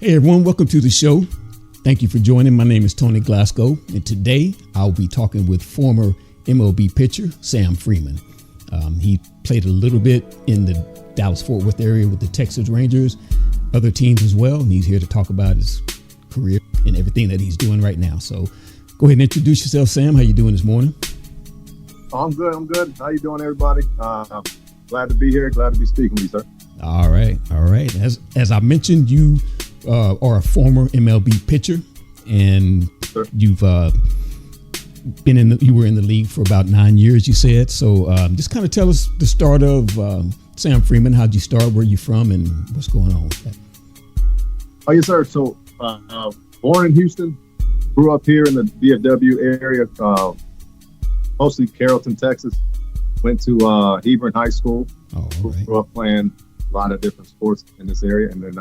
Hey everyone, welcome to the show. Thank you for joining. My name is Tony Glasgow, and today I'll be talking with former MLB pitcher Sam Freeman. He played a little bit in the Dallas-Fort Worth area with the Texas Rangers, other teams as well, and he's here to talk about his career and everything that he's doing right now. So go ahead and introduce yourself, Sam. How you doing this morning? I'm good. How you doing, everybody? Glad to be here. Glad to be speaking with you, sir. All right. As I mentioned, you are a former MLB pitcher, and Sure. you've you were in the league for about 9 years, you said. So just kind of tell us the start of Sam Freeman. How'd you start? Where you from? And what's going on with that? Oh, yes, sir. So, born in Houston, grew up here in the DFW area, mostly Carrollton, Texas. Went to Hebron High School. Oh, all right. Grew up playing a lot of different sports in this area, and then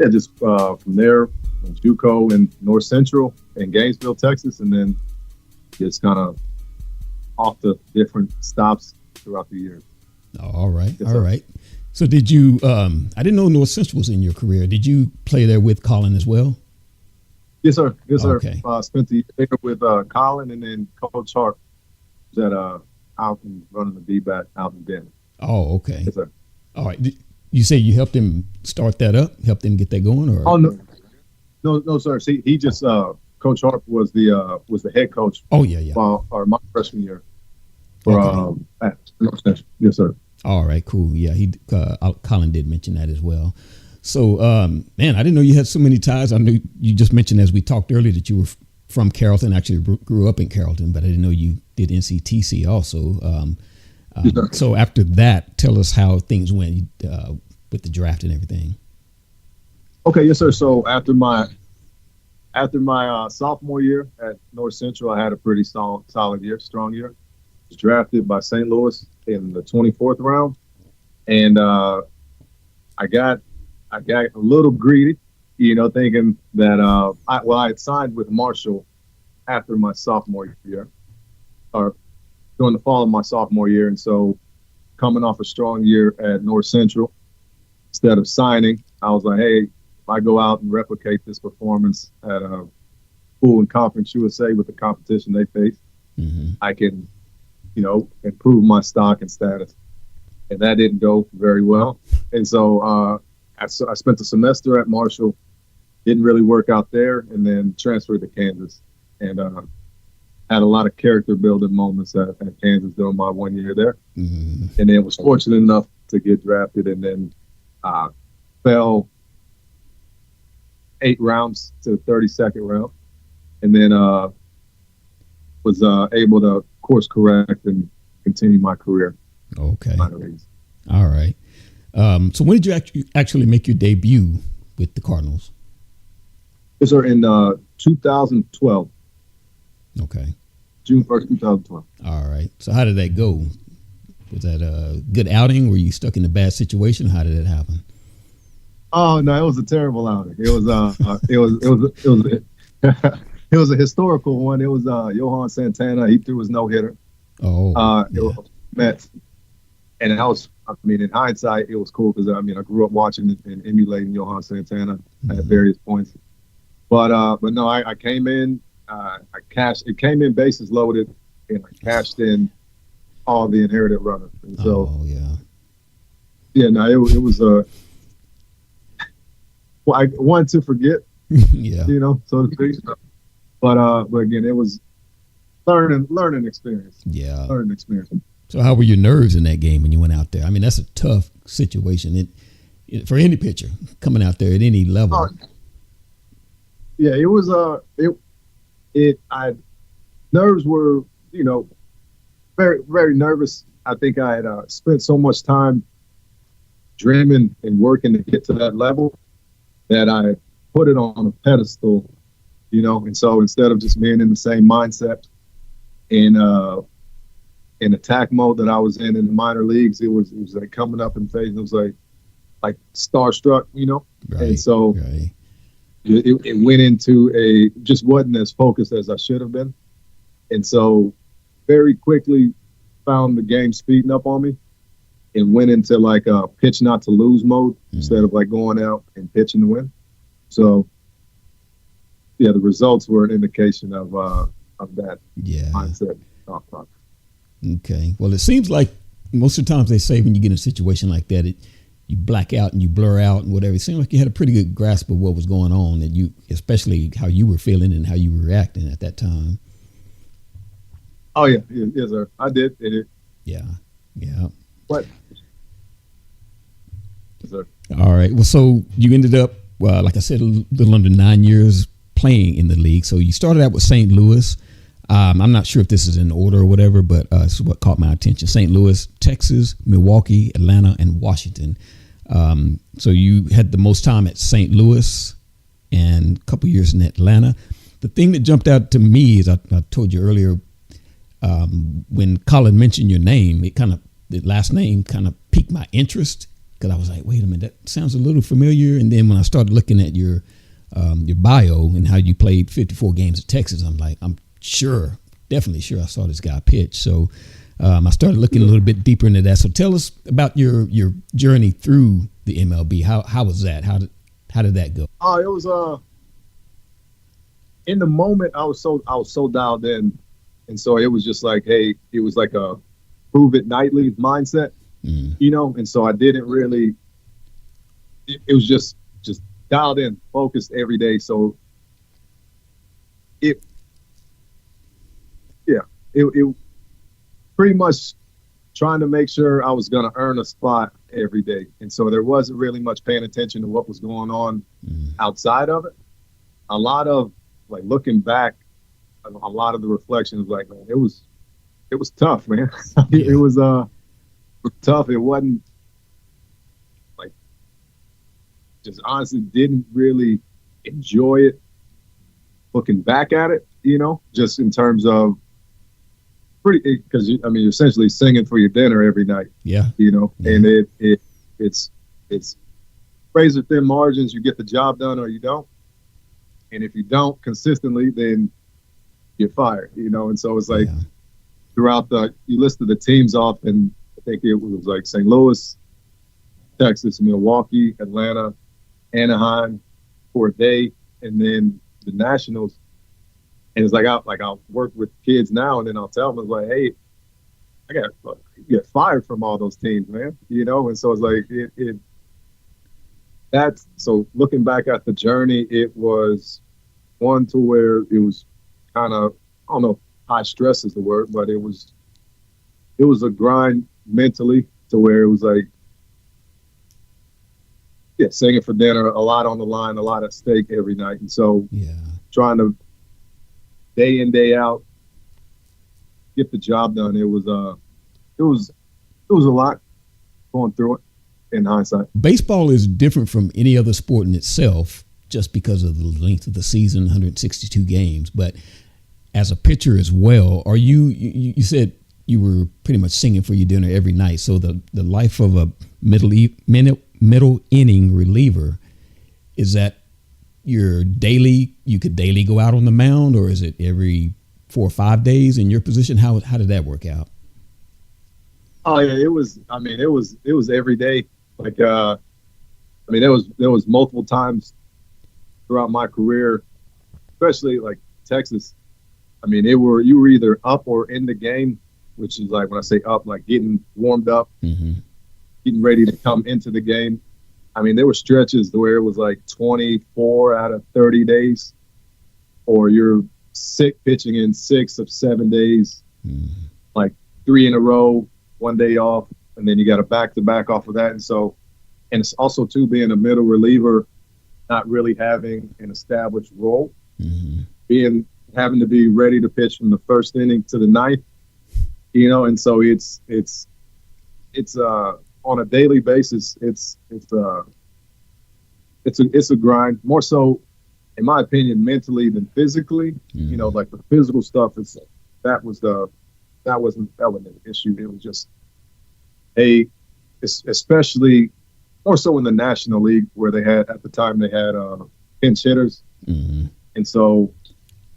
just from there, went to JUCO in North Central in Gainesville, Texas, and then just kind of off to different stops throughout the years. Oh, all right. Yes, All sir. right. So did you, I didn't know North Central was in your career. Did you play there with Colin as well? Yes, sir. Yes, sir. Okay. Spent the year with Colin, and then Coach Hart was at out and running the D-back out in Denver. Oh, okay. Yes, sir. All right. You say you helped him start that up, helped him get that going, or? Oh no, sir. See, he just Coach Hart was the head coach. Oh, yeah. For my freshman year. For at North Central. Yes, sir. All right, cool. Yeah, Colin did mention that as well. So, man, I didn't know you had so many ties. I knew you just mentioned as we talked earlier that you were from Carrollton, actually grew up in Carrollton, but I didn't know you did NCTC also. So after that, tell us how things went with the draft and everything. Okay, yes, sir. So after my sophomore year at North Central, I had a pretty solid year, strong year. Was drafted by St. Louis in the 24th round, and I got a little greedy, thinking that I had signed with Marshall after my sophomore year, or during the fall of my sophomore year, and so coming off a strong year at North Central, instead of signing, I was like, hey, if I go out and replicate this performance at a school in Conference USA with the competition they face, I can, improve my stock and status. And that didn't go very well. And so I spent the semester at Marshall, didn't really work out there, and then transferred to Kansas. And had a lot of character building moments at Kansas during my 1 year there. And then was fortunate enough to get drafted, and then fell 8 rounds to the 32nd round, and then was able to course correct and continue my career. Okay. All right. So when did you actually make your debut with the Cardinals? Yes, sir, in 2012. Okay. June 1st, 2012. All right. So how did that go? Was that a good outing? Were you stuck in a bad situation? How did it happen? Oh no, it was a terrible outing. It was it was a historical one. It was Johan Santana. He threw his no-hitter. Oh. It was Mets, and in hindsight, it was cool because I grew up watching and emulating Johan Santana at various points. But no, I came in. It came in bases loaded, and I cashed in all the inherited runners. And so, it was well, I wanted to forget, so to speak. But again, it was learning experience. Yeah. Learning experience. So how were your nerves in that game when you went out there? I mean, that's a tough situation for any pitcher coming out there at any level. Yeah, it was nerves were, very, very nervous. I think I had spent so much time dreaming and working to get to that level that I put it on a pedestal, and so instead of just being in the same mindset in attack mode that I was in the minor leagues, it was like coming up in phase. It was like starstruck, Right, and so right. it went into just wasn't as focused as I should have been. And so very quickly found the game speeding up on me and went into like a pitch not to lose mode instead of like going out and pitching to win. So yeah, the results were an indication of that mindset. Okay. Well, it seems like most of the times they say when you get in a situation like that, you black out and you blur out and whatever. It seemed like you had a pretty good grasp of what was going on, and you, especially how you were feeling and how you were reacting at that time. Oh yeah, yes sir. I did. Yeah. What? Yes, sir. All right. Well, so you ended up, like I said, a little under 9 years playing in the league. So you started out with St. Louis. I'm not sure if this is in order or whatever, but this is what caught my attention. St. Louis, Texas, Milwaukee, Atlanta, and Washington. So you had the most time at St. Louis and a couple years in Atlanta. The thing that jumped out to me is I told you earlier, when Colin mentioned your name, the last name kind of piqued my interest, because I was like, wait a minute, that sounds a little familiar. And then when I started looking at your bio and how you played 54 games at Texas, I'm like, I'm definitely sure I saw this guy pitch. So I started looking a little bit deeper into that. So tell us about your journey through the MLB. How was that? How did that go? It was in the moment I was so dialed in, and so it was just like, hey, it was like a prove it nightly mindset, and so I didn't really. It was just dialed in, focused every day. So it pretty much trying to make sure I was going to earn a spot every day. And so there wasn't really much paying attention to what was going on outside of it. A lot of, like, looking back, a lot of the reflections, like, man, it was tough, man. It was tough. It wasn't, like, just honestly didn't really enjoy it looking back at it, just in terms of because you're essentially singing for your dinner every night. And it's razor thin margins. You get the job done or you don't, and if you don't consistently, then you're fired. And so it's like throughout you listed the teams off, and I think it was like St. Louis, Texas, Milwaukee, Atlanta, Anaheim for a day, and then the Nationals. And it's like I'll work with kids now, and then I'll tell them, it's like, hey, you get fired from all those teams, man. And so it's like that's so looking back at the journey, it was one to where it was kind of, I don't know if high stress is the word, but it was a grind mentally to where it was like, singing for dinner, a lot on the line, a lot at stake every night. And so trying to day in, day out, get the job done. It was a lot going through it in hindsight. Baseball is different from any other sport in itself, just because of the length of the season, 162 games. But as a pitcher as well, are you said you were pretty much singing for your dinner every night. So the life of a middle inning reliever, is that you could daily go out on the mound, or is it every 4 or 5 days in your position? How did that work out? Oh yeah, it was every day. Like, there was multiple times throughout my career, especially like Texas. You were either up or in the game, which is like, when I say up, like getting warmed up, getting ready to come into the game. There were stretches where it was like 24 out of 30 days, or you're sick pitching in 6 of 7 days, like 3 in a row, 1 day off, and then you got a back-to-back off of that. And so, and it's also too, being a middle reliever, not really having an established role, having to be ready to pitch from the first inning to the ninth, and so it's on a daily basis, it's a grind, more so, in my opinion, mentally than physically. Like the physical stuff that wasn't an issue. It was just especially more so in the National League, where they had pinch hitters, and so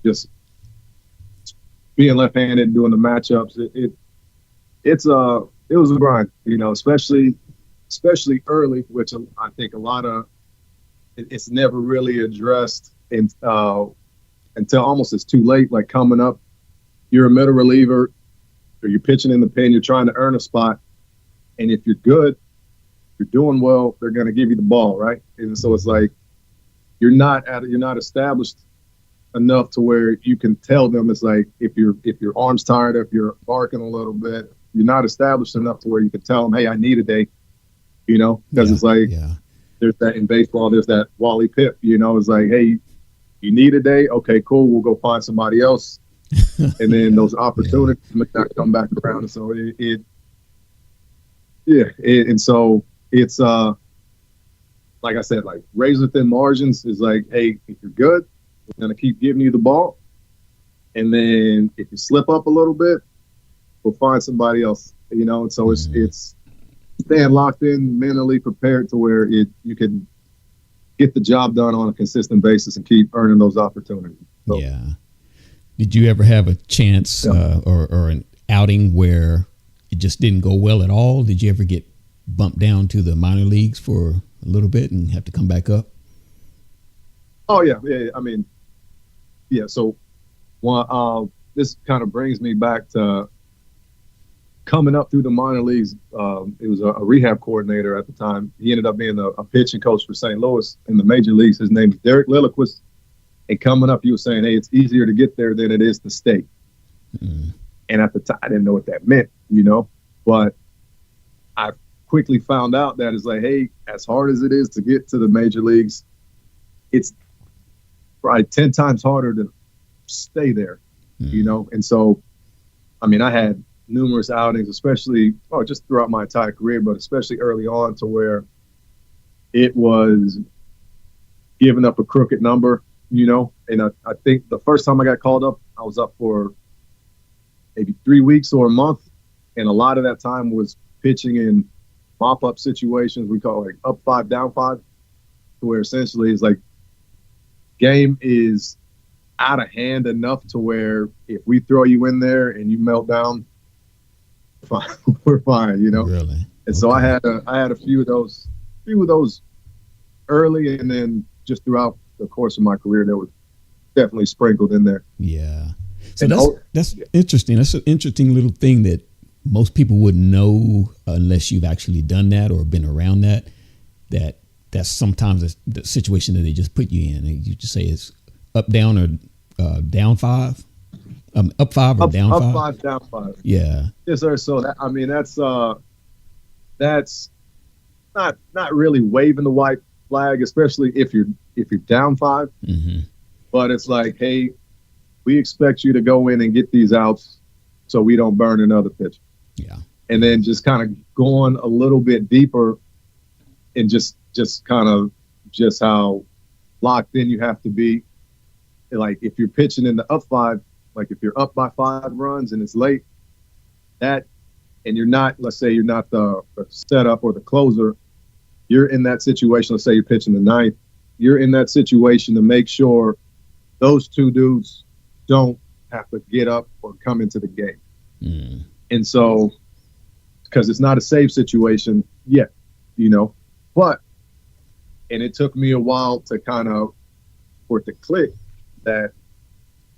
just being left-handed and doing the matchups, it was a grind, especially early, which I think a lot of it's never really addressed until almost it's too late. Like coming up, you're a middle reliever, or you're pitching in the pen, you're trying to earn a spot, and if you're good, you're doing well, they're going to give you the ball, right? And so it's like you're not established enough to where you can tell them. It's like if your arm's tired, if you're barking a little bit, you're not established enough to where you can tell them, hey, I need a day, because it's like there's that in baseball, there's that Wally Pipp, it's like, hey, you need a day, okay, cool, we'll go find somebody else, and then those opportunities might not come back around. And so and so it's like I said, like razor thin margins is like, hey, if you're good, we're gonna keep giving you the ball, and then if you slip up a little bit, we'll find somebody else, and so it's staying locked in, mentally prepared to where you can get the job done on a consistent basis and keep earning those opportunities. So, yeah. Did you ever have a chance or an outing where it just didn't go well at all? Did you ever get bumped down to the minor leagues for a little bit and have to come back up? Oh, yeah. I mean, yeah. So this kind of brings me back to coming up through the minor leagues. It was a rehab coordinator at the time. He ended up being a pitching coach for St. Louis in the major leagues. His name is Derek Lilliquist. And coming up, he was saying, hey, it's easier to get there than it is to stay. And at the time, I didn't know what that meant, but I quickly found out that it's like, hey, as hard as it is to get to the major leagues, it's probably 10 times harder to stay there, And so, I mean, I had numerous outings, especially just throughout my entire career, but especially early on, to where it was giving up a crooked number, and I think the first time I got called up, I was up for maybe 3 weeks or a month, and a lot of that time was pitching in mop-up situations. We call it like up 5, down 5, to where essentially it's like game is out of hand enough to where if we throw you in there and you melt down, fine, we're fine, Really? And so I had a few of those early, and then just throughout the course of my career, there was definitely sprinkled in there. Yeah. So that's interesting. That's an interesting little thing that most people wouldn't know unless you've actually done that or been around that. That's sometimes the situation that they just put you in. And you just say it's up, down, or down 5. Up 5 or down 5? Up 5, down 5. Yeah. Yes, sir. So that's not really waving the white flag, especially if you're down 5. Mm-hmm. But it's like, hey, we expect you to go in and get these outs so we don't burn another pitch. Yeah. And then just kind of going a little bit deeper and just kind of just how locked in you have to be. Like if you're pitching in the up 5, like if you're up by 5 runs and it's late, and you're not, let's say you're not the setup or the closer, you're in that situation. Let's say you're pitching the 9th. You're in that situation to make sure those 2 dudes don't have to get up or come into the game. And so, because it's not a save situation yet, but, and it took me a while to kind of, for it to click that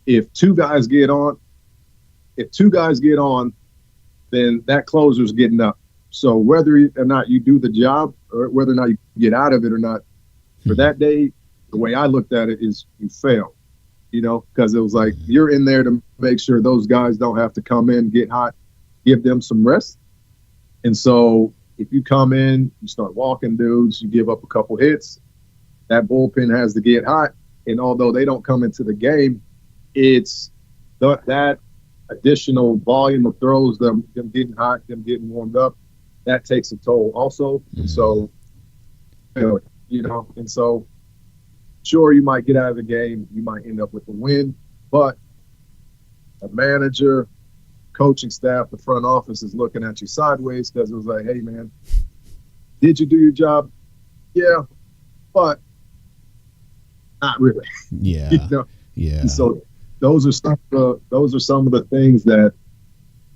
if 2 guys get on, then that closer's getting up. So whether or not you do the job or whether or not you get out of it or not, for that day, the way I looked at it is you fail, because it was like you're in there to make sure those guys don't have to come in, get hot, give them some rest. And so if you come in, you start walking dudes, you give up a couple hits, that bullpen has to get hot. And although they don't come into the game, it's that additional volume of throws, them getting hot, them getting warmed up, that takes a toll also. And so, and so sure, you might get out of the game, you might end up with a win, but a manager, coaching staff, the front office is looking at you sideways because it was like, hey, man, did you do your job? Yeah, but not really. Yeah. Yeah. And so those are some of the things that,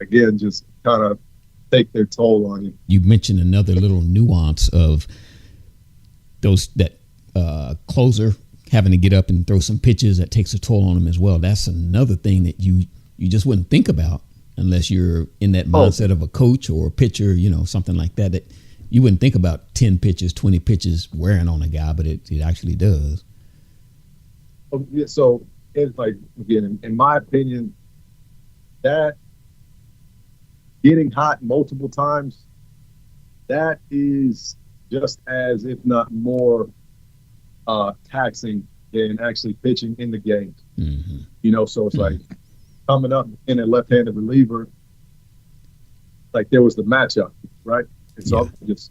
again, just kind of take their toll on you. You mentioned another little nuance of those that closer having to get up and throw some pitches, that takes a toll on them as well. That's another thing that you just wouldn't think about unless you're in that mindset of a coach or a pitcher, something like that, that you wouldn't think about 10 pitches, 20 pitches wearing on a guy, but it actually does. So it's like, again, in my opinion, that getting hot multiple times, that is just as, if not more, taxing than actually pitching in the game. Mm-hmm. So it's like coming up in a left-handed reliever, like there was the matchup, right? And so it's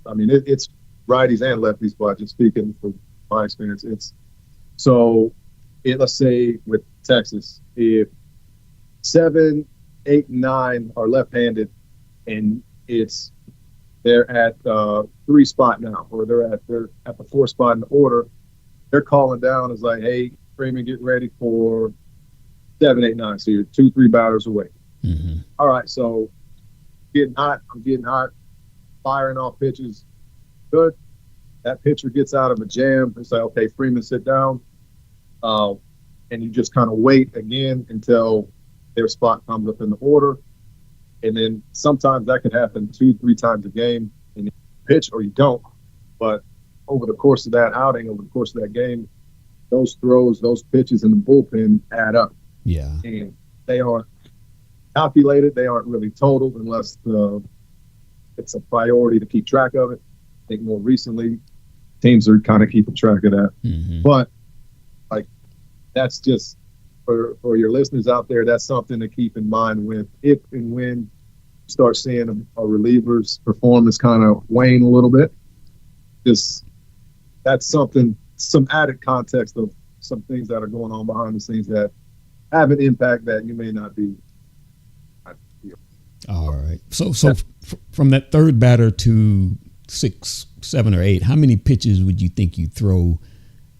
righties and lefties, but just speaking from my experience, let's say with Texas, if 7, 8, 9 are left-handed, and they're at 3 spot now, or they're at the 4 spot in the order. They're calling down is like, hey, Freeman, get ready for 7, 8, 9. So you're 2, 3 batters away. Mm-hmm. All right, so I'm getting hot, firing off pitches. Good. That pitcher gets out of a jam. It's like, okay, Freeman, sit down. And you just kind of wait again until their spot comes up in the order. And then sometimes that could happen 2, 3 times a game, and you pitch or you don't. But over the course of that outing, over the course of that game, those throws, those pitches in the bullpen add up. Yeah. And they aren't calculated. They aren't really totaled unless it's a priority to keep track of it. I think more recently, teams are kind of keeping track of that. Mm-hmm. But, that's just, for your listeners out there, that's something to keep in mind if and when you start seeing a reliever's performance kind of wane a little bit. That's something, some added context of some things that are going on behind the scenes that have an impact that you may not be. All right. So from that third batter to 6, 7, or 8, how many pitches would you think you throw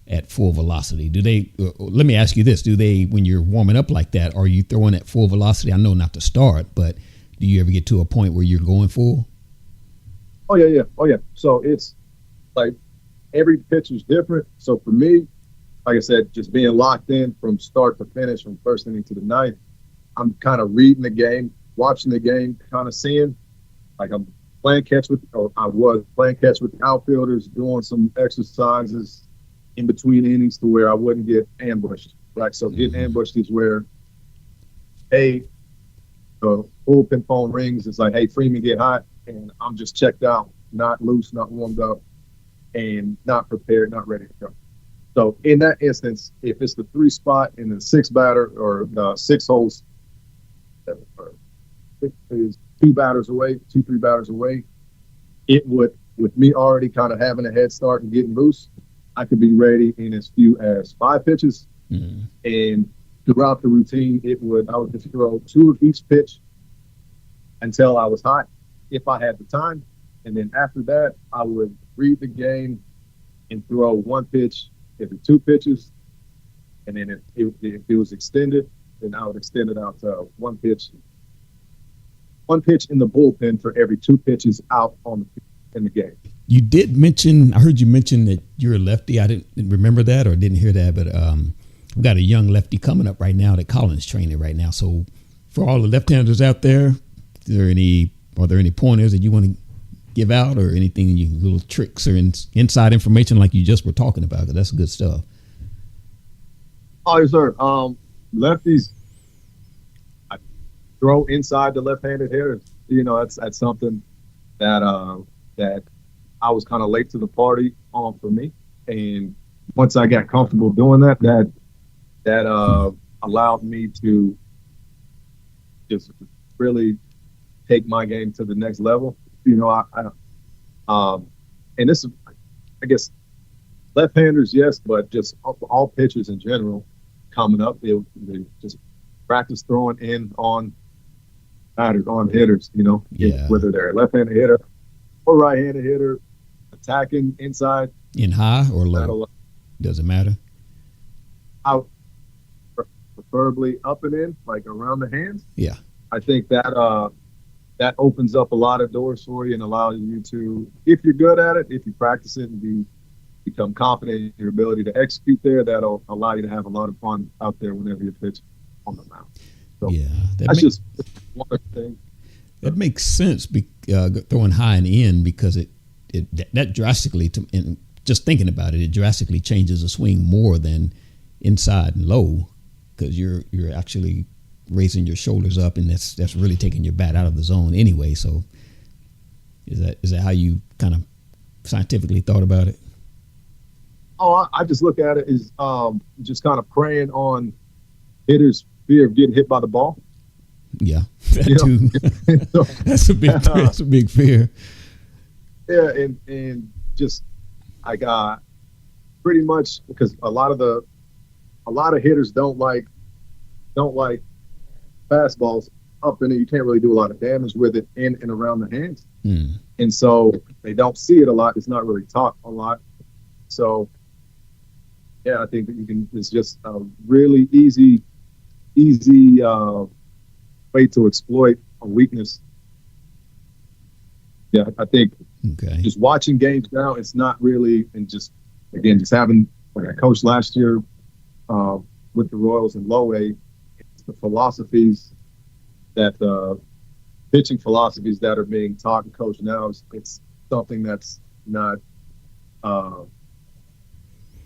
at full velocity? Let me ask you this, when you're warming up like that, are you throwing at full velocity? I know not to start, but do you ever get to a point where you're going full? Oh yeah. So it's like every pitch is different. So for me, like I said, just being locked in from start to finish, from first inning to the ninth, I'm kind of reading the game, watching the game, kind of seeing, like I was playing catch with the outfielders, doing some exercises in between innings to where I wouldn't get ambushed. Right. So getting ambushed is where, hey, the bullpen phone rings. It's like, hey, Freeman, get hot. And I'm just checked out, not loose, not warmed up, and not prepared, not ready to go. So in that instance, if it's the 3 spot in the 6 batter or the 6 holes, is 2 batters away, 2, 3 batters away, it would, with me already kind of having a head start and getting loose, I could be ready in as few as 5 pitches. Mm-hmm. And throughout the routine, I would just throw 2 of each pitch until I was hot, if I had the time. And then after that, I would read the game and throw 1 pitch every 2 pitches. And then if it was extended, then I would extend it out to 1 pitch. 1 pitch in the bullpen for every 2 pitches out in the game. You did mention, I heard you mention that you're a lefty. I didn't remember that or didn't hear that, but we've got a young lefty coming up right now that Colin's training right now. So for all the left-handers out there, are there any pointers that you want to give out, or anything, little tricks or inside information like you just were talking about? Because that's good stuff. Oh, yes, sir. Lefties, I throw inside the left-handed hitters. That's something that I was kind of late to the party on for me. And once I got comfortable doing that allowed me to just really take my game to the next level. And this is, I guess, left-handers, yes, but just all pitchers in general coming up, they just practice throwing in on batters, on hitters, whether they're a left-handed hitter or right-handed hitter, attacking inside. In high or low? Doesn't matter. Out, preferably up and in, like around the hands. Yeah. I think that opens up a lot of doors for you and allows you to, if you're good at it, if you practice it and be become confident in your ability to execute there. That'll allow you to have a lot of fun out there whenever you're pitching on the mound. So Yeah, that's just one thing. That makes sense. Throwing high and in, because that drastically, and just thinking about it, it drastically changes the swing more than inside and low, because you're actually raising your shoulders up, and that's really taking your bat out of the zone anyway. So is that how you kind of scientifically thought about it? Oh, I just look at it as just kind of preying on hitters' fear of getting hit by the ball. Yeah, that too. So, that's a big fear. Yeah, and just I got pretty much, because a lot of hitters don't like fastballs up in it. You can't really do a lot of damage with it in and around the hands. And so they don't see it a lot. It's not really taught a lot. So yeah, I think that it's just a really easy way to exploit a weakness. Yeah, I think just watching games now, it's not really, and just having, like I coached last year with the Royals in low A, it's the philosophies that pitching philosophies that are being taught and coached now. It's something that's not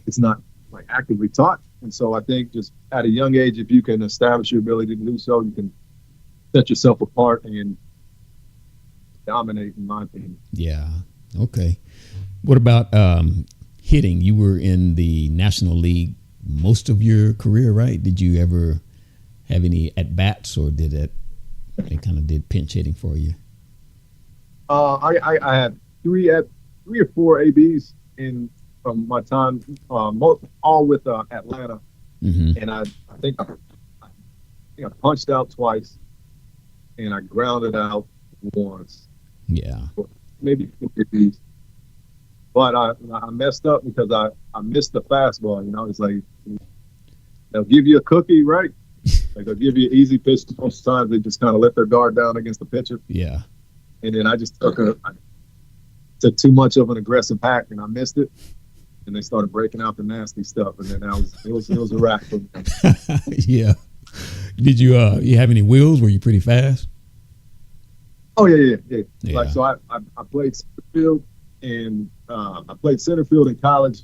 it's not like actively taught. And so I think just at a young age, if you can establish your ability to do so, you can set yourself apart and dominate, in my opinion. Yeah. Okay. What about hitting? You were in the National League most of your career, right? Did you ever have any at bats, or did it kind of did pinch hitting for you? I had three or four ABs from my time, all with Atlanta, and I think I punched out twice, and I grounded out once. Yeah, maybe 50. But I messed up because I missed the fastball. It's like they'll give you a cookie, right? Like they'll give you an easy pitch. Most times they just kind of let their guard down against the pitcher. Yeah. And then I just took too much of an aggressive hack, and I missed it. And they started breaking out the nasty stuff, and then it was a wrap for me. Yeah. Did you have any wheels? Were you pretty fast? Oh yeah. Like, so I played center field, and I played center field in college,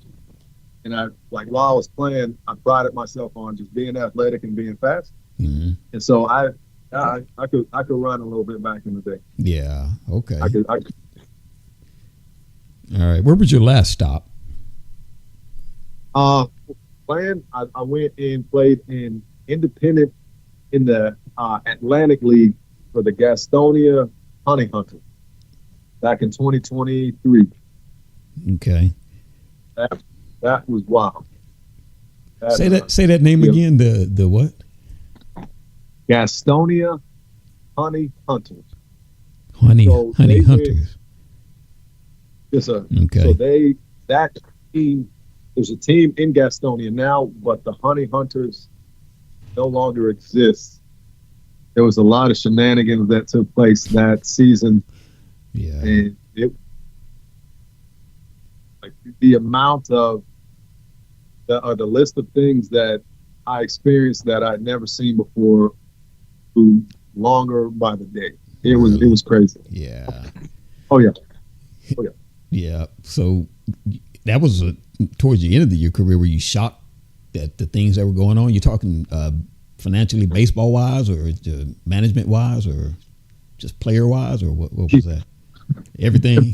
and while I was playing, I prided myself on just being athletic and being fast. Mm-hmm. And so I could run a little bit back in the day. Yeah. Okay. I could. All right. Where was your last stop? Playing, I went and played in independent in the Atlantic League for the Gastonia Honey Hunters back in 2023. Okay. That was wild. Say that name again. The what? Gastonia Honey Hunters. Honey Hunters. Yes, sir. Okay. So that team. There's a team in Gastonia now, but the Honey Hunters no longer exists. There was a lot of shenanigans that took place that season. Yeah. And the amount of the list of things that I experienced that I'd never seen before grew longer by the day. It was crazy. Yeah. Oh yeah. Yeah. So that was towards the end of your career. Were you shocked at the things that were going on? You're talking financially, baseball wise, or management wise, or just player wise, or what was that? Everything.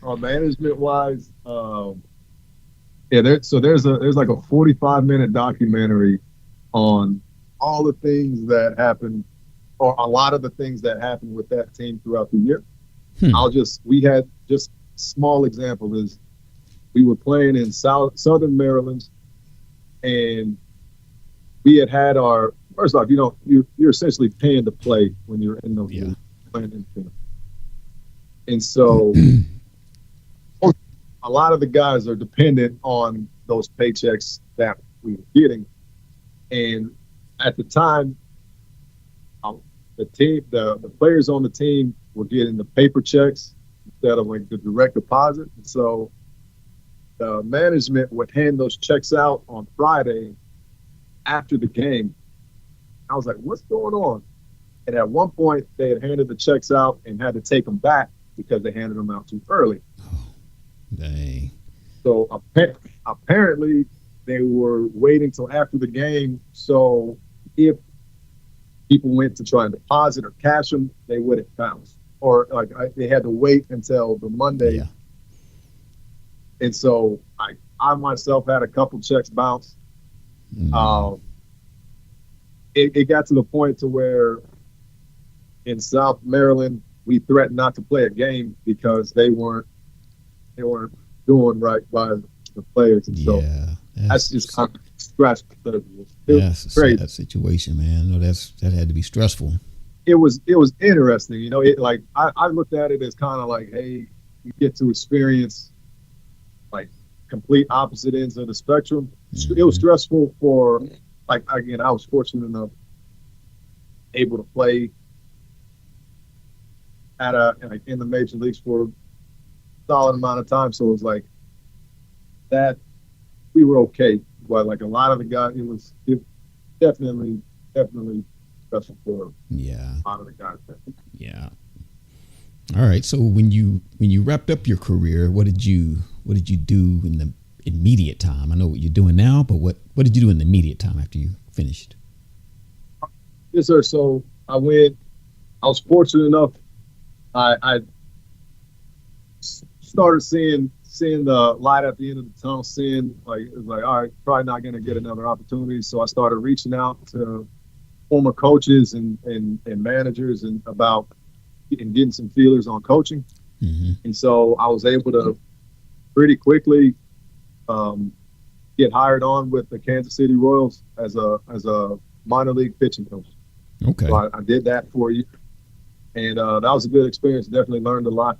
Management wise, there's like a 45-minute documentary on all the things that happened, or a lot of the things that happened with that team throughout the year. We had just small example is we were playing in Southern Maryland, and we had our first off, you're essentially paying to play when you're in those leagues, playing in film. And so a lot of the guys are dependent on those paychecks that we were getting. And at the time, the players on the team were getting the paper checks instead of like the direct deposit. And so the management would hand those checks out on Friday after the game. I was like, what's going on? And at one point, they had handed the checks out and had to take them back because they handed them out too early. Oh, dang. So apparently, they were waiting till after the game. So if people went to try and deposit or cash them, they wouldn't bounce. Or they had to wait until the Monday. Yeah. And so I myself had a couple checks bounce. It got to the point to where in South Maryland, we threatened not to play a game because they weren't doing right by the players. And so that's just kind of stressful. That's a sad situation, man. No, that had to be stressful. It was interesting, you know. I looked at it as kind of like, hey, you get to experience like complete opposite ends of the spectrum. It was stressful for again, I was fortunate enough able to play in the major leagues for a solid amount of time. So it was like that we were okay. But like a lot of the guys, it definitely stressful for a lot of the guys. Yeah. All right. So when you wrapped up your career, what did you do in the immediate time? I know what you're doing now, but what did you do in the immediate time after you finished? Yes, sir. So I was fortunate enough. I started seeing the light at the end of the tunnel, seeing it was like, all right, probably not going to get another opportunity. So I started reaching out to former coaches and managers and getting some feelers on coaching. Mm-hmm. And so I was able to pretty quickly get hired on with the Kansas City Royals as a minor league pitching coach. Okay. So I did that for a year. And that was a good experience. Definitely learned a lot.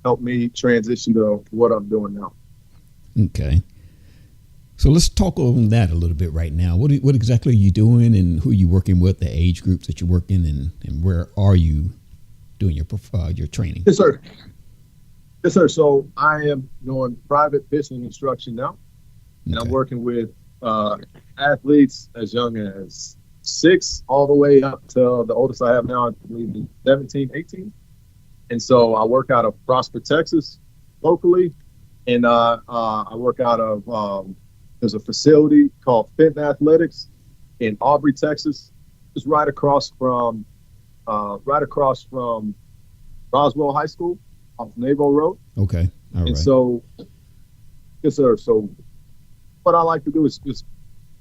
Helped me transition to what I'm doing now. Okay. So let's talk on that a little bit right now. What exactly are you doing, and who are you working with, the age groups that you're working in, and where are you doing your training? Yes, sir. Yes, sir. So I am doing private pitching instruction now. And I'm working with athletes as young as 6 all the way up to the oldest I have now, I believe, is 17, 18. And so I work out of Prosper, Texas, locally. And I work out of there's a facility called Fit Athletics in Aubrey, Texas, just right across from Roswell High School off Naval Road. Okay. All right. And so, yes, sir. So what I like to do is just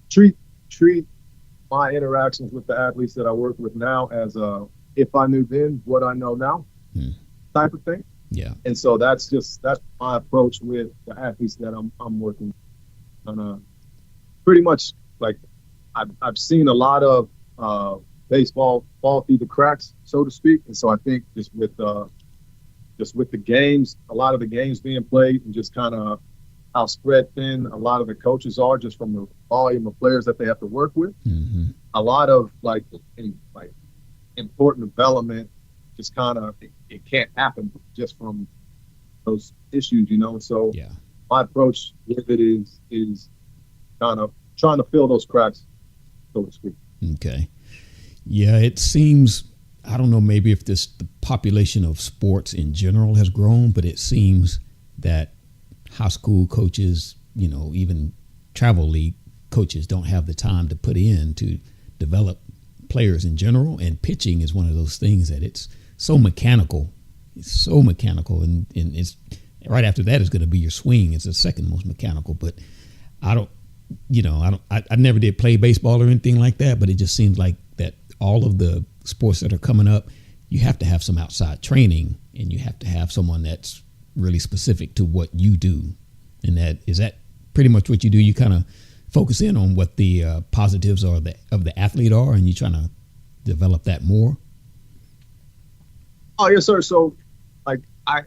treat my interactions with the athletes that I work with now as if I knew then what I know now type of thing. Yeah. And so that's my approach with the athletes that I'm working on. Pretty much like I've seen a lot of baseball fall through the cracks, so to speak. And so I think just with the games, a lot of the games being played, and just kind of how spread thin a lot of the coaches are, just from the volume of players that they have to work with. Mm-hmm. A lot of important development just kind of it can't happen just from those issues, you know. So my approach with it is kind of trying to fill those cracks, so to speak. Okay. Yeah, it seems, I don't know, maybe if the population of sports in general has grown, but it seems that high school coaches, you know, even travel league coaches don't have the time to put in to develop players in general. And pitching is one of those things that it's so mechanical. It's so mechanical. And it's right after that is going to be your swing. It's the second most mechanical. But I never did play baseball or anything like that, but it just seems like that all of the sports that are coming up, you have to have some outside training, and you have to have someone that's really specific to what you do. And is that pretty much what you do? You kind of focus in on what the positives of the athlete are, and you're trying to develop that more? Oh, yes, sir. So I've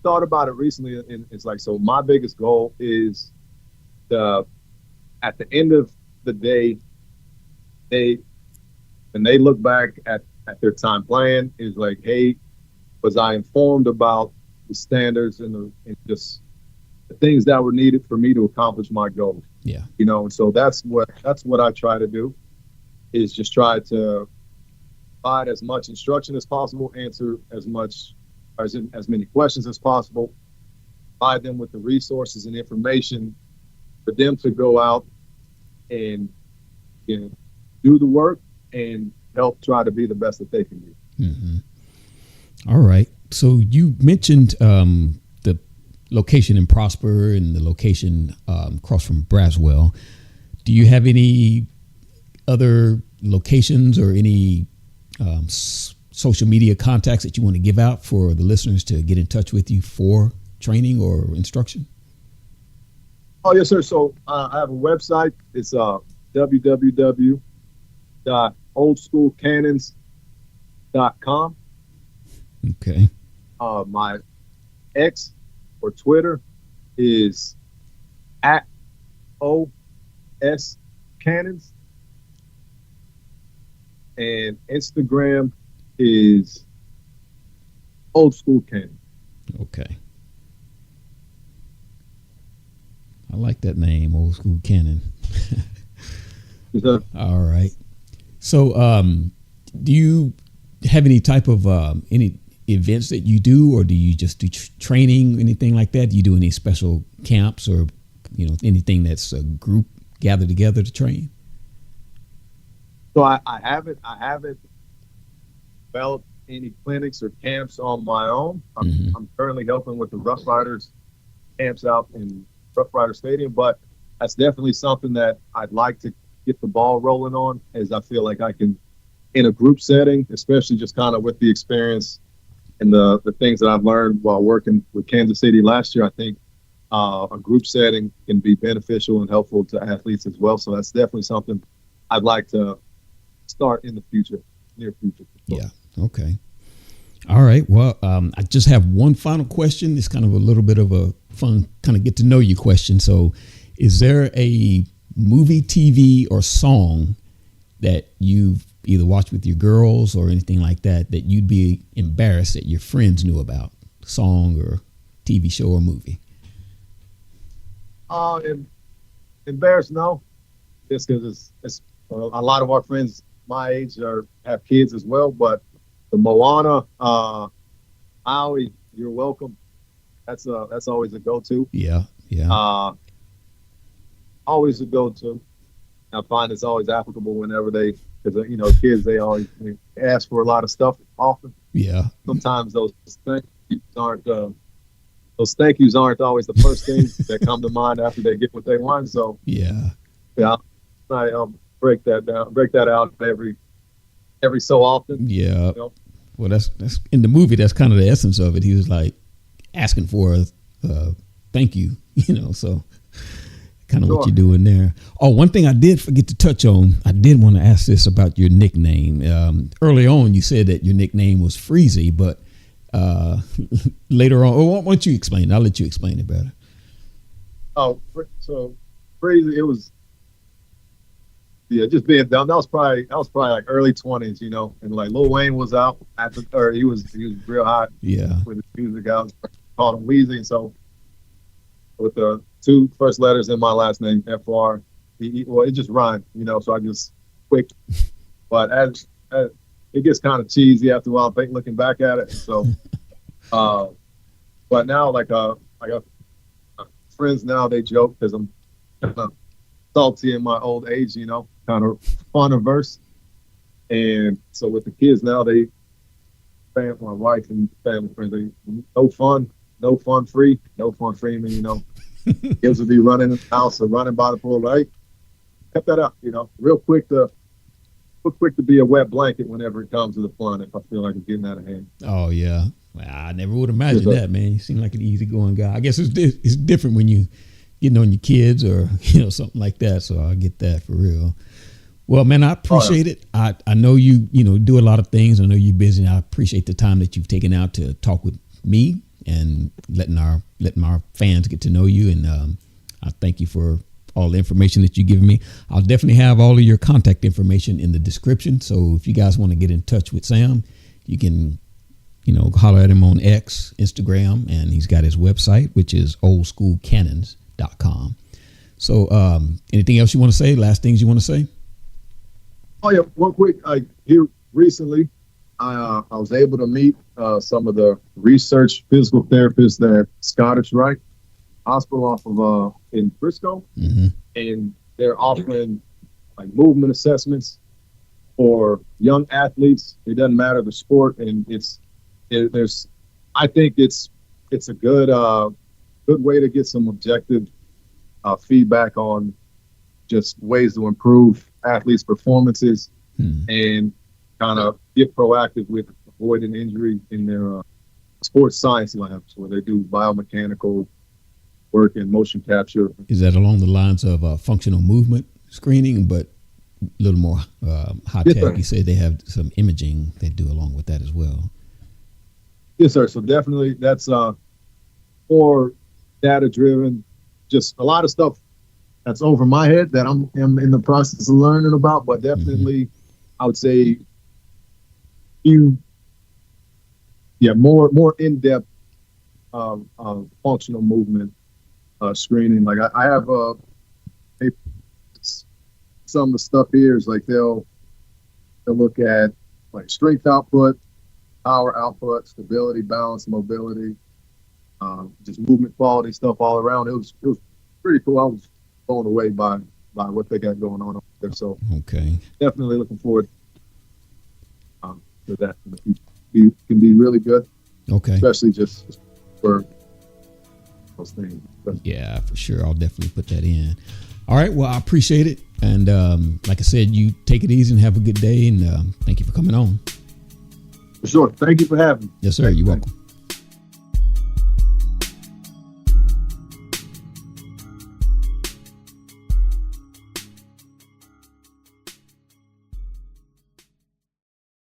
thought about it recently, and it's like, so my biggest goal is at the end of the day, when they look back at their time playing, is like, hey, was I informed about the standards and just the things that were needed for me to accomplish my goals. Yeah. And so that's what I try to do, is just try to provide as much instruction as possible, answer as many questions as possible, provide them with the resources and information for them to go out and do the work and help try to be the best that they can be. Mm-hmm. All right. So you mentioned the location in Prosper and the location across from Braswell. Do you have any other locations or any social media contacts that you want to give out for the listeners to get in touch with you for training or instruction? Oh, yes, sir. So I have a website. It's www.oldschoolcannons.com. Okay. My X or Twitter is @OS Cannons. And Instagram is Old School Cannon. Okay. I like that name, Old School Cannon. All right. So, do you have any type of any events that you do, or do you just do training, anything like that? Do you do any special camps or, anything that's a group gathered together to train? So I haven't developed any clinics or camps on my own. I'm currently helping with the RoughRiders camps out in RoughRider Stadium, but that's definitely something that I'd like to get the ball rolling on, as I feel like I can, in a group setting, especially just kind of with the experience and the things that I've learned while working with Kansas City last year. I think a group setting can be beneficial and helpful to athletes as well. So that's definitely something I'd like to start in the near future. Yeah. Okay. All right. Well, I just have one final question. It's kind of a little bit of a fun kind of get to know you question. So is there a movie, TV, or song that you've either watched with your girls or anything like that you'd be embarrassed that your friends knew about? Song or TV show or movie? Embarrassed, no. Just because it's a lot of our friends my age have kids as well, but the Moana, Maui, You're Welcome. That's always a go-to. Yeah. Always a go-to. I find it's always applicable whenever because kids, they always ask for a lot of stuff often. Yeah. Sometimes those thank yous aren't always the first things that come to mind after they get what they want. So yeah, I break that out every so often. Yeah. Well, that's in the movie. That's kind of the essence of it. He was like asking for a thank you, so kind of what you're doing there. Oh, one thing I did forget to touch on. I did want to ask this about your nickname. Early on, you said that your nickname was Freezy, but later on, why don't you explain? I'll let you explain it better. Oh, so Freezy, it was just being dumb. That was probably like early 20s, and like Lil Wayne was out he was real hot. Yeah. With his music out, called him Weezy. So with the two first letters in my last name, FR, it just rhymed, so I just quick. But as it gets kind of cheesy after a while, looking back at it. So, but now I got friends now, they joke because I'm kind of salty in my old age, kind of fun averse. And so with the kids now, my wife and family friends, no fun free, kids will be running in the house or running by the pool, right? Cut that out, real quick to be a wet blanket whenever it comes to the fun, if I feel like it's getting out of hand. Oh yeah. Well, I never would imagine that, man. You seem like an easygoing guy. I guess it's different when you getting on your kids or something like that. So I get that for real. Well, man, I appreciate it. I know you do a lot of things. I know you're busy. And I appreciate the time that you've taken out to talk with me and letting our fans get to know you. And I thank you for all the information that you've given me. I'll definitely have all of your contact information in the description. So if you guys want to get in touch with Sam, you can holler at him on X, Instagram, and he's got his website, which is oldschoolcannons.com. So anything else you want to say? Last things you want to say? Oh, yeah. One quick, here recently, I was able to meet some of the research physical therapists at Scottish Rite Hospital off of in Frisco. Mm-hmm. And they're offering like movement assessments for young athletes. It doesn't matter the sport. And I think it's a good way to get some objective feedback on just ways to improve athletes' performances and kind of get proactive with avoiding injury in their sports science labs where they do biomechanical work and motion capture. Is that along the lines of functional movement screening, but a little more high tech? Sir. You said they have some imaging they do along with that as well. Yes, sir. So definitely that's more data driven. Just a lot of stuff that's over my head that I'm in the process of learning about, but definitely I would say more in-depth functional movement screening. Like I have some of the stuff here is like they'll look at like strength output, power output, stability, balance, mobility, just movement quality stuff all around. It was pretty cool. I was blown away by what they got going on over there. So okay, definitely looking forward to that in the future. It can be really good. Okay, especially just for those things. Yeah, for sure. I'll definitely put that in. All right. Well, I appreciate it. And like I said, you take it easy and have a good day. And thank you for coming on. For sure. Thank you for having me. Yes, sir. You're welcome.